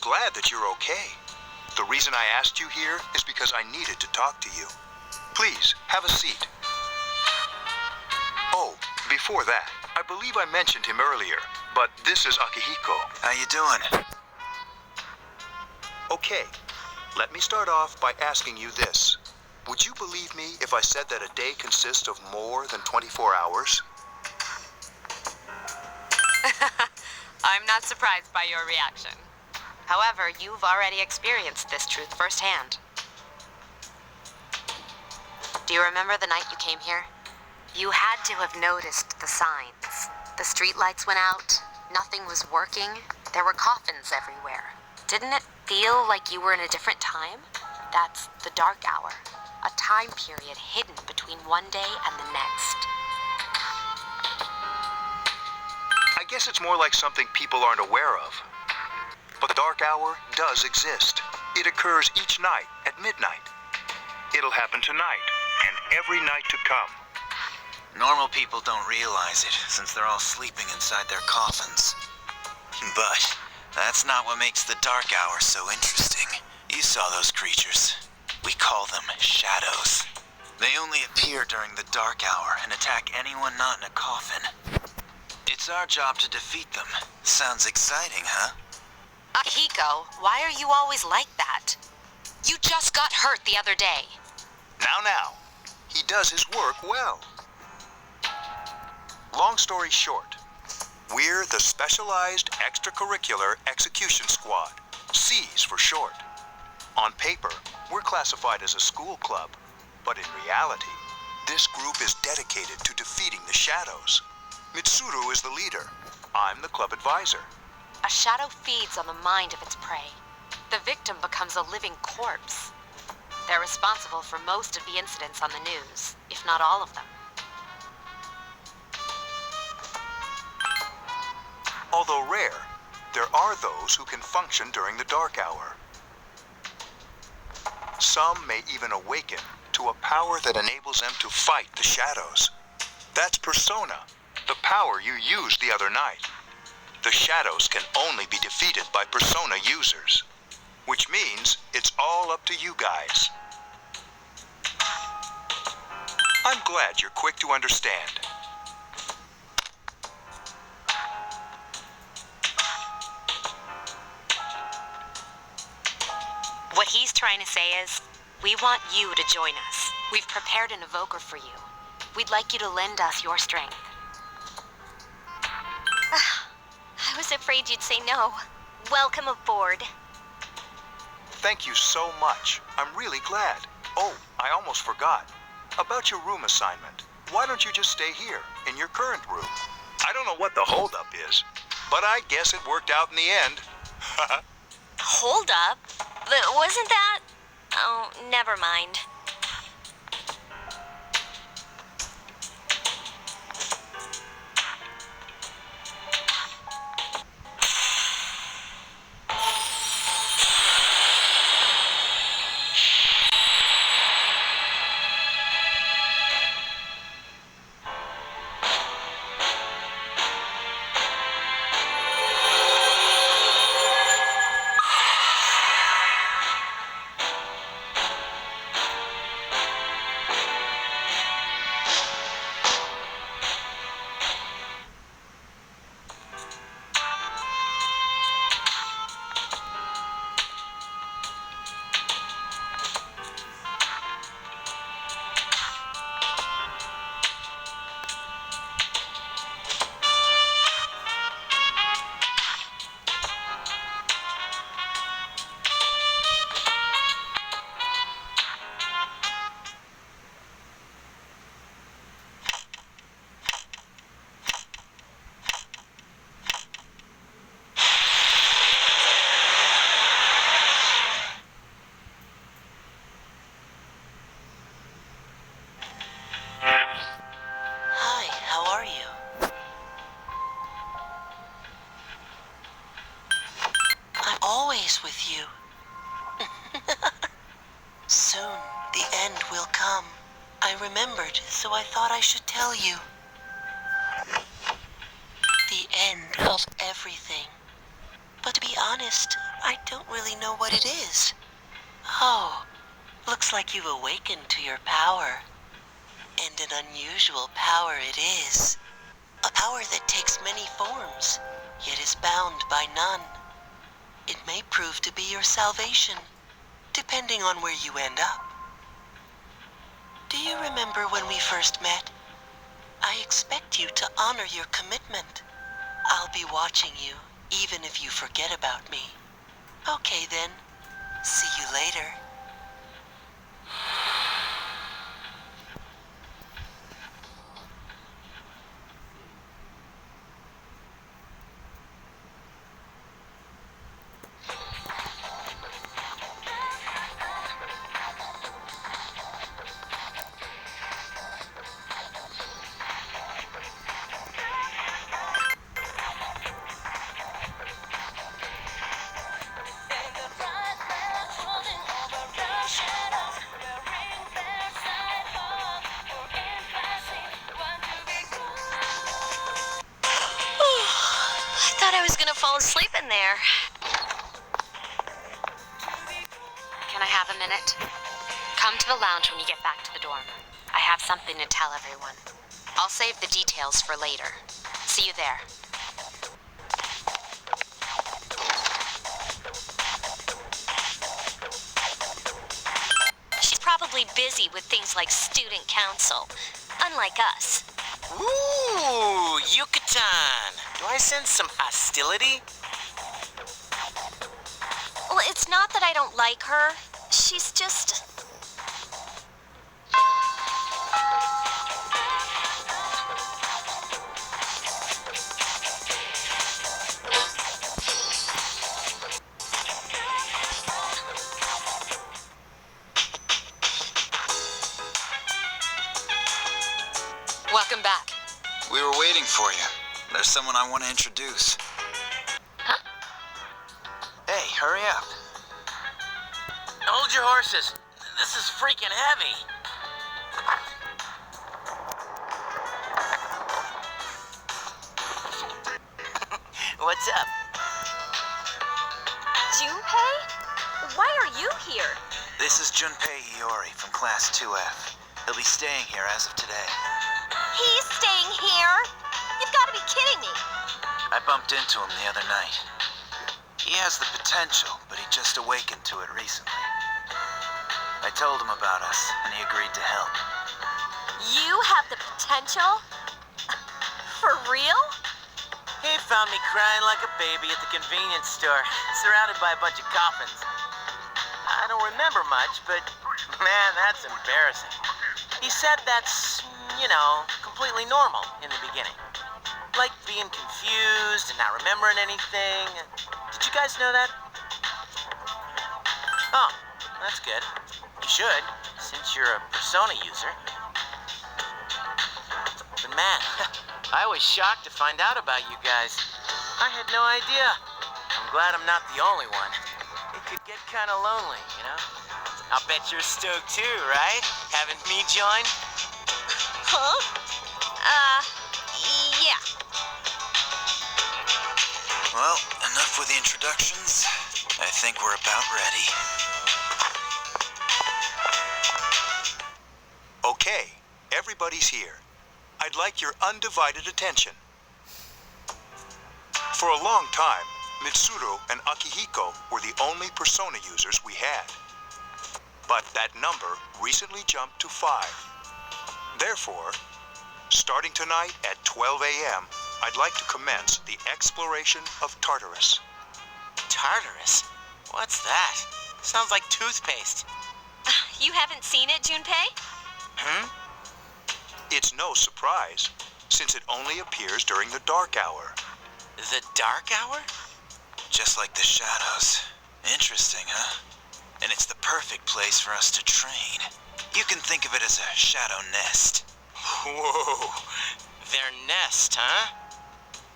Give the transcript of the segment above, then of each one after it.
glad that you're okay. The reason I asked you here is because I needed to talk to you. Please, have a seat. Oh, before that, I believe I mentioned him earlier, but this is Akihiko. How you doing? Okay, let me start off by asking you this. Would you believe me if I said that a day consists of more than 24 hours? I'm not surprised by your reaction. However, you've already experienced this truth firsthand. Do you remember the night you came here? You had to have noticed the signs. The streetlights went out, nothing was working, there were coffins everywhere. Didn't it feel like you were in a different time? That's the dark hour, a time period hidden between one day and the next. I guess it's more like something people aren't aware of. But the dark hour does exist. It occurs each night at midnight. It'll happen tonight, and every night to come. Normal people don't realize it, since they're all sleeping inside their coffins. But that's not what makes the dark hour so interesting. You saw those creatures. We call them shadows. They only appear during the dark hour and attack anyone not in a coffin. It's our job to defeat them. Sounds exciting, huh? Akihiko, why are you always like that? You just got hurt the other day. Now, he does his work well. Long story short, we're the Specialized Extracurricular Execution Squad, SEAS for short. On paper, we're classified as a school club, but in reality, this group is dedicated to defeating the shadows. Mitsuru is the leader. I'm the club advisor. A shadow feeds on the mind of its prey. The victim becomes a living corpse. They're responsible for most of the incidents on the news, if not all of them. Although rare, there are those who can function during the dark hour. Some may even awaken to a power that enables them to fight the shadows. That's persona, the power you used the other night. The shadows can only be defeated by persona users, which means it's all up to you guys. I'm glad you're quick to understand. What he's trying to say is, we want you to join us. We've prepared an evoker for you. We'd like you to lend us your strength. I was afraid you'd say no. Welcome aboard. Thank you so much. I'm really glad. Oh, I almost forgot. About your room assignment. Why don't you just stay here, in your current room? I don't know what the holdup is, but I guess it worked out in the end. Hold up. Wasn't that... Oh, never mind. With you. Soon, the end will come. I remembered, so I thought I should tell you. The end of everything. But to be honest, I don't really know what it is. Oh, looks like you've awakened to your power. And an unusual power it is. A power that takes many forms, yet is bound by none. It may prove to be your salvation, depending on where you end up. Do you remember when we first met? I expect you to honor your commitment. I'll be watching you, even if you forget about me. Okay then. See you later. I thought I was gonna fall asleep in there. Can I have a minute? Come to the lounge when you get back to the dorm. I have something to tell everyone. I'll save the details for later. See you there. She's probably busy with things like student council, unlike us. Ooh, Yucatan. Do I sense some hostility? Well, it's not that I don't like her. She's just... Welcome back. We were waiting for you. There's someone I want to introduce. Huh? Hey, hurry up. Hold your horses. This is freaking heavy. What's up? Junpei? Why are you here? This is Junpei Iori from Class 2F. He'll be staying here as of today. He's staying here? You've got to be kidding me. I bumped into him the other night. He has the potential, but he just awakened to it recently. I told him about us, and he agreed to help. You have the potential? For real? He found me crying like a baby at the convenience store, surrounded by a bunch of coffins. I don't remember much, but man, that's embarrassing. He said that's, completely normal in the beginning. Like being confused and not remembering anything. Did you guys know that? Oh, that's good. You should, since you're a Persona user. But man, I was shocked to find out about you guys. I had no idea. I'm glad I'm not the only one. It could get kind of lonely, I'll bet you're stoked too, right? Having me join? Huh? Yeah. Well, enough with the introductions. I think we're about ready. Okay, everybody's here. I'd like your undivided attention. For a long time, Mitsuru and Akihiko were the only Persona users we had. But that number recently jumped to 5. Therefore, starting tonight at 12 a.m., I'd like to commence the exploration of Tartarus. Tartarus? What's that? Sounds like toothpaste. You haven't seen it, Junpei? It's no surprise, since it only appears during the dark hour. The dark hour? Just like the shadows. Interesting, huh? And it's the perfect place for us to train. You can think of it as a shadow nest. Whoa. Their nest, huh?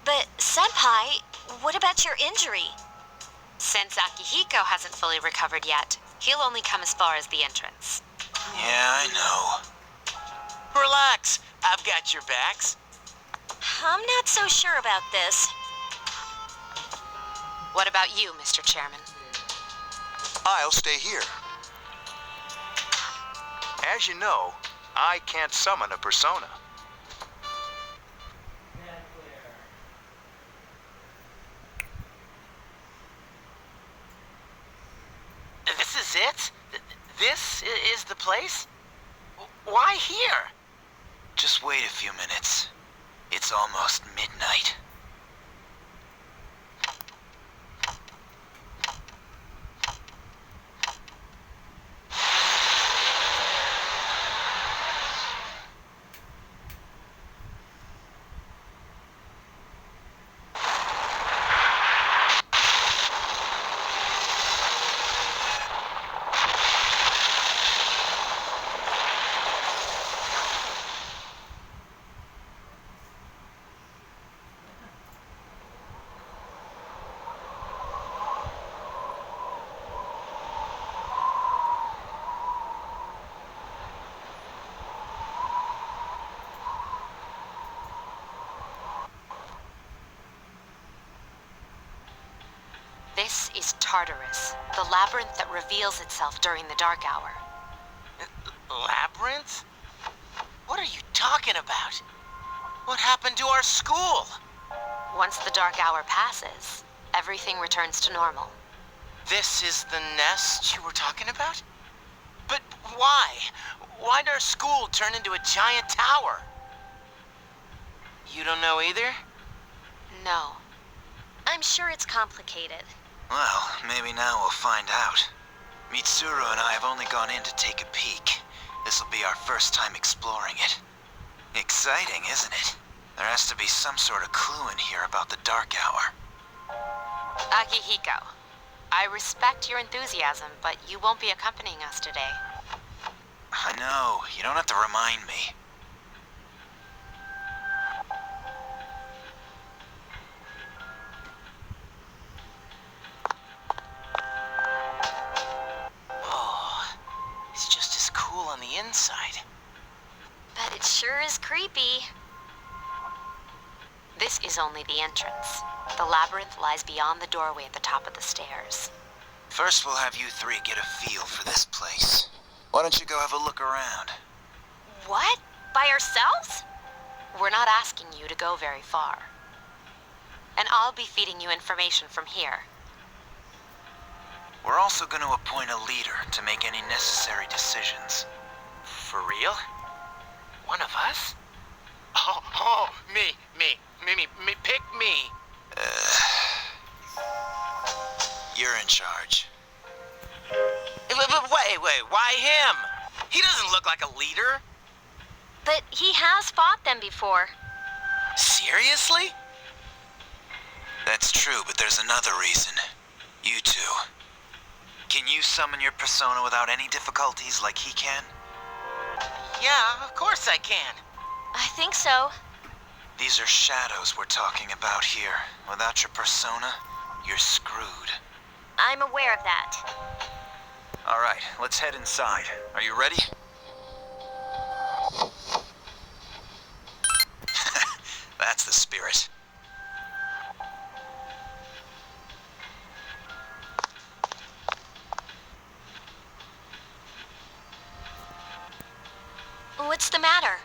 But, Senpai, what about your injury? Since Akihiko hasn't fully recovered yet, he'll only come as far as the entrance. Yeah, I know. Relax. I've got your backs. I'm not so sure about this. What about you, Mr. Chairman? I'll stay here. As you know, I can't summon a persona. This is it? This is the place? Why here? Just wait a few minutes. It's almost midnight. This is Tartarus, the labyrinth that reveals itself during the dark hour. Labyrinth? What are you talking about? What happened to our school? Once the dark hour passes, everything returns to normal. This is the nest you were talking about? But why? Why'd our school turn into a giant tower? You don't know either? No. I'm sure it's complicated. Well, maybe now we'll find out. Mitsuru and I have only gone in to take a peek. This'll be our first time exploring it. Exciting, isn't it? There has to be some sort of clue in here about the dark hour. Akihiko, I respect your enthusiasm, but you won't be accompanying us today. I know, you don't have to remind me. Oh, it's just as cool on the inside. But it sure is creepy. This is only the entrance. The labyrinth lies beyond the doorway at the top of the stairs. First, we'll have you three get a feel for this place. Why don't you go have a look around? What? By ourselves? We're not asking you to go very far. And I'll be feeding you information from here. We're also going to appoint a leader to make any necessary decisions. For real? One of us? Oh, me, pick me. You're in charge. Wait, why him? He doesn't look like a leader. But he has fought them before. Seriously? That's true, but there's another reason. You two. Can you summon your persona without any difficulties like he can? Yeah, of course I can. I think so. These are shadows we're talking about here. Without your persona, you're screwed. I'm aware of that. All right, let's head inside. Are you ready? That's the spirit. What's the matter?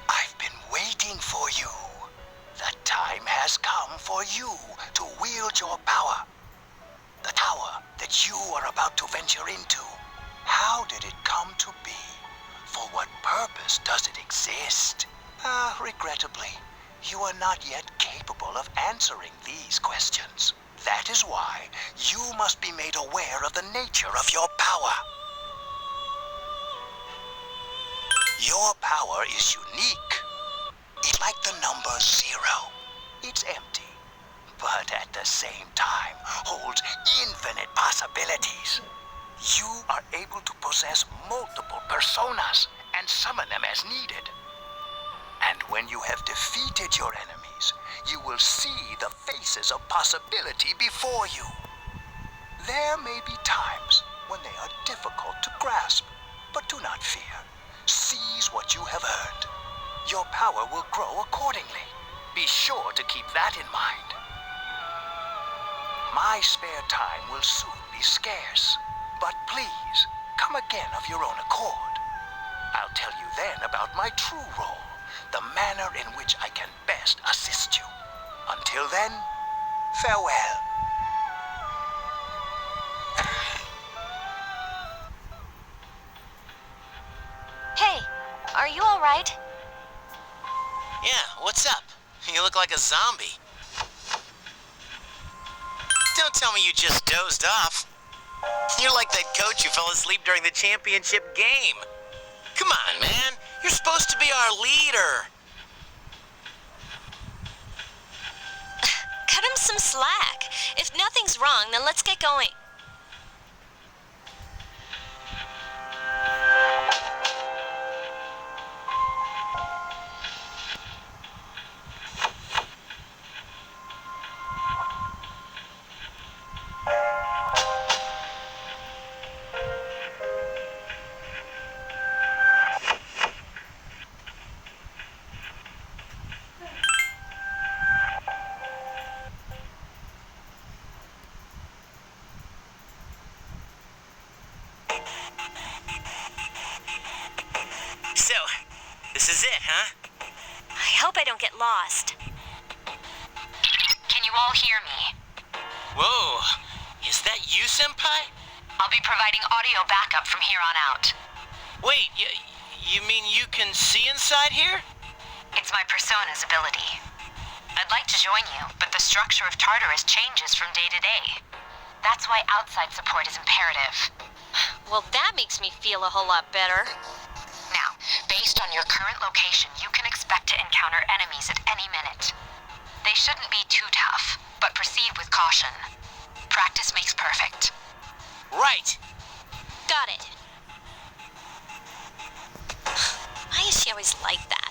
I've been waiting for you. The time has come for you to wield your power. The tower that you are about to venture into. How did it come to be? For what purpose does it exist? Regrettably, you are not yet capable of answering these questions. That is why you must be made aware of the nature of your power. Your power is unique. It's like the number 0. It's empty, but at the same time holds infinite possibilities. You are able to possess multiple personas and summon them as needed. And when you have defeated your enemies, you will see the faces of possibility before you. There may be times when they are difficult to grasp. But do not fear. Seize what you have earned. Your power will grow accordingly. Be sure to keep that in mind. My spare time will soon be scarce. But please, come again of your own accord. I'll tell you then about my true role, the manner in which I can best assist you. Until then, farewell. Hey, are you alright? Yeah, what's up? You look like a zombie. Don't tell me you just dozed off. You're like that coach who fell asleep during the championship game. Come on, man. You're supposed to be our leader. Cut him some slack. If nothing's wrong, then let's get going. So, this is it, huh? I hope I don't get lost. Can you all hear me? Whoa, is that you, Senpai? I'll be providing audio backup from here on out. Wait, you mean you can see inside here? It's my persona's ability. I'd like to join you, but the structure of Tartarus changes from day to day. That's why outside support is imperative. Well, that makes me feel a whole lot better. Now, based on your current location, you can expect to encounter enemies at any minute. They shouldn't be too tough, but proceed with caution. Practice makes perfect. Right. Got it. Why is she always like that?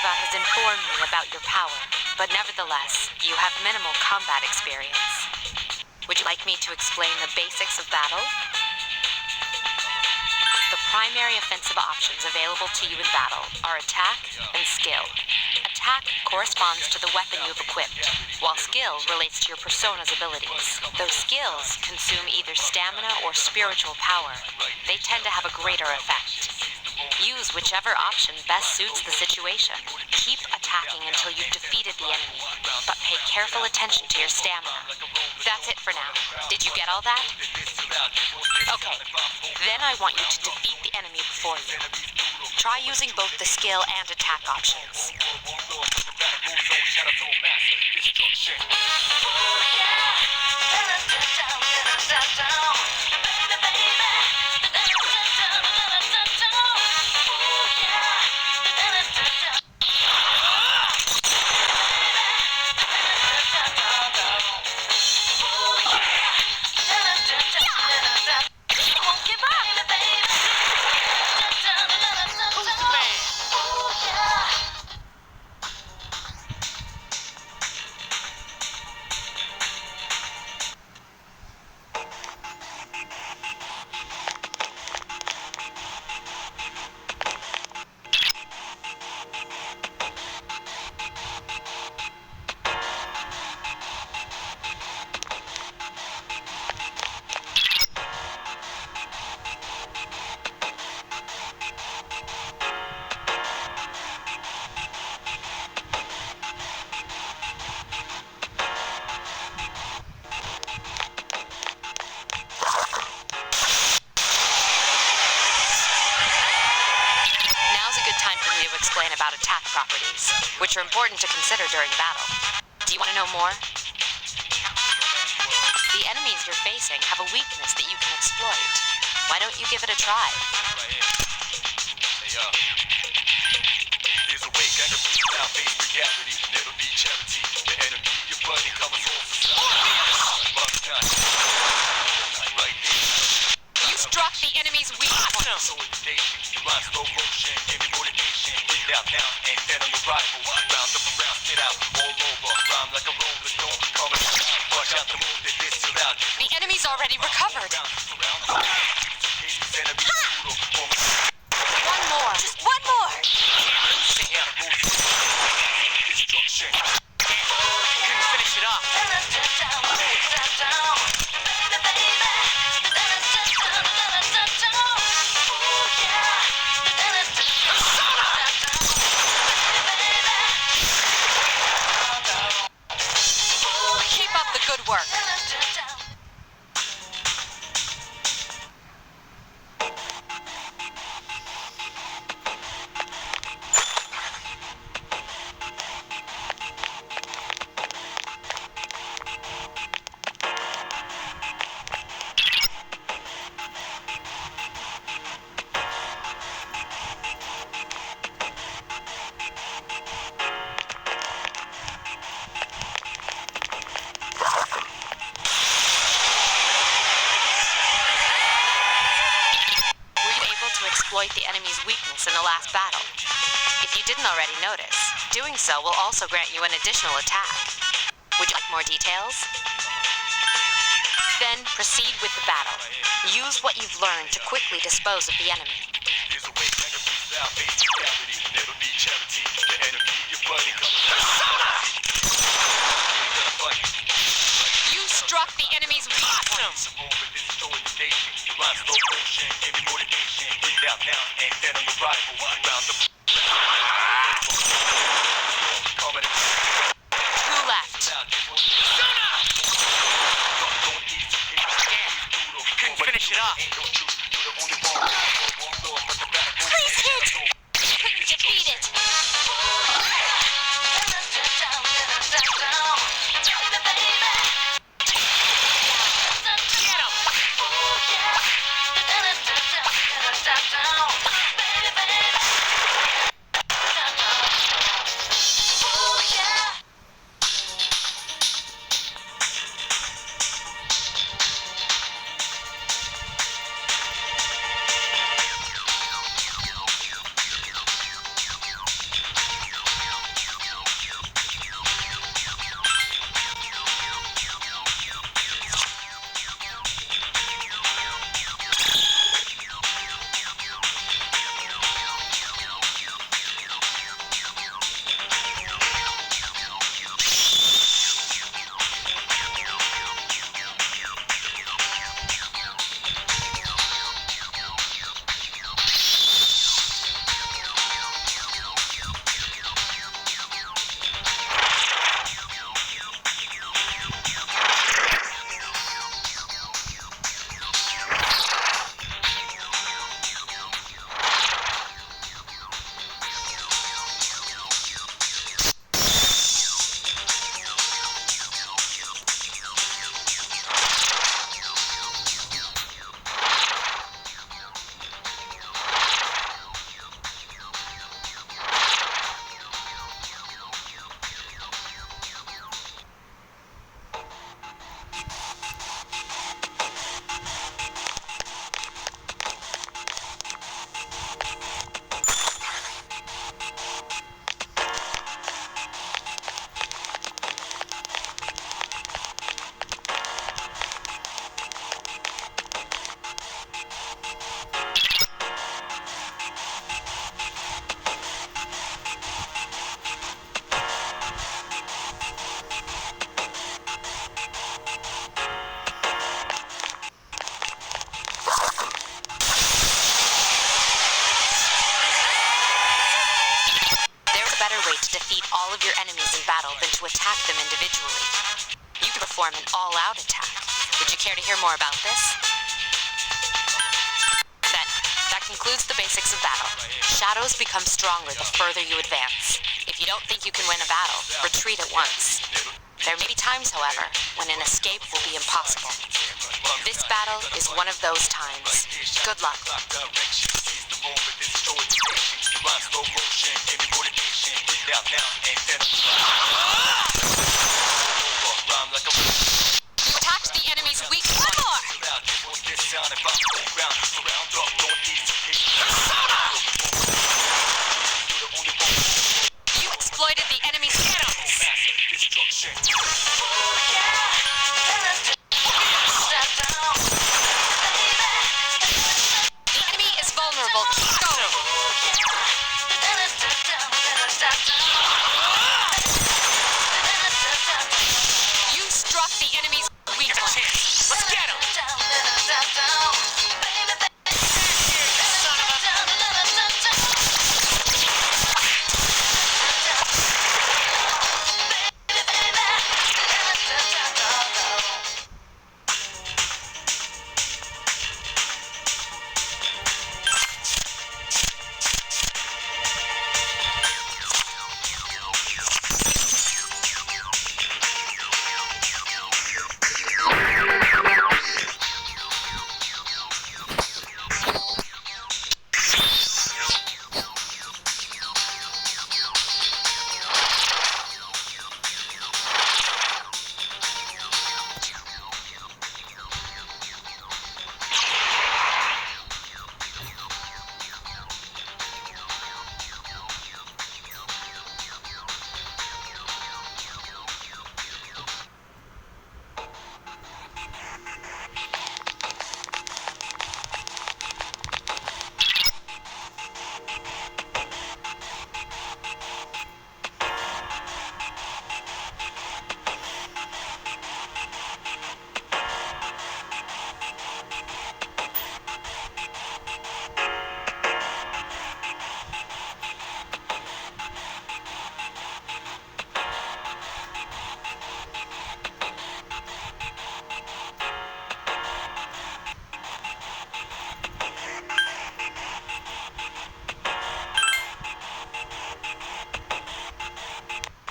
Has informed me about your power, but nevertheless, you have minimal combat experience. Would you like me to explain the basics of battle? The primary offensive options available to you in battle are attack and skill. Attack corresponds to the weapon you have equipped, while skill relates to your persona's abilities. Those skills consume either stamina or spiritual power. They tend to have a greater effect. Use whichever option best suits the situation. Keep attacking until you've defeated the enemy, but pay careful attention to your stamina. That's it for now. Did you get all that? Okay, then I want you to defeat the enemy before you. Try using both the skill and attack options. about attack properties, which are important to consider during battle. Do you want to know more? The enemies you're facing have a weakness that you can exploit. Why don't you give it a try? Here's a way, kind of now face reality. Never be charity. The enemy, your buddy, covers all society. Right here. You struck the enemy's weak point. Solidation, you run slow motion, give me motivation. Breathe out now, and then on your rifle. Round up around, spit out, all over. Rhyme like a roller stone, coming out. Watch out the moon that this till out. The enemy's already recovered. One more. Just one more. Couldn't finish it off. Keep up the good work. Exploit the enemy's weakness in the last battle. If you didn't already notice, doing so will also grant you an additional attack. Would you like more details? Then proceed with the battle. Use what you've learned to quickly dispose of the enemy. Here's a way, kind of out face reality. Never be charity. The enemy, your buddy, You struck the enemy's weak point. Out now, and then on your rifle, round the Who left? Couldn't finish it off. Please hit! Couldn't defeat it. All of your enemies in battle than to attack them individually. You can perform an all-out attack. Would you care to hear more about this? Then, that concludes includes the basics of battle. Shadows become stronger the further you advance. If you don't think you can win a battle, retreat at once. There may be times, however, when an escape will be impossible. This battle is one of those times. Good luck. You attacked the enemy's weak point. You exploited the enemy's shadows. The enemy is vulnerable. Keep going. You struck the enemy's weak point. Let's get him!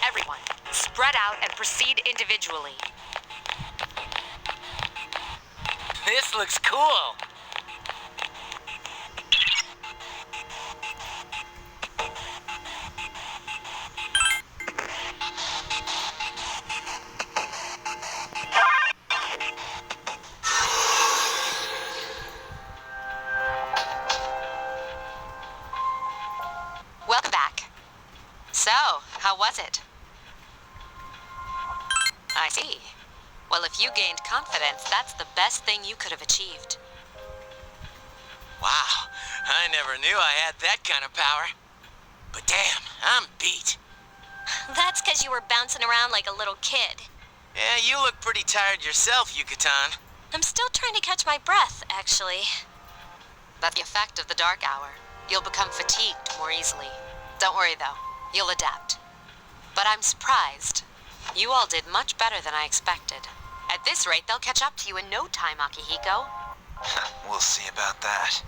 Everyone, spread out and proceed individually. This looks cool. Welcome back. So, how was it? I see. Well, if you gained confidence, that's the best thing you could have achieved. Wow, I never knew I had that kind of power. But damn, I'm beat. That's because you were bouncing around like a little kid. Yeah, you look pretty tired yourself, Yucatan. I'm still trying to catch my breath, actually. That's the effect of the dark hour. You'll become fatigued more easily. Don't worry, though. You'll adapt. But I'm surprised. You all did much better than I expected. At this rate, they'll catch up to you in no time, Akihiko. We'll see about that.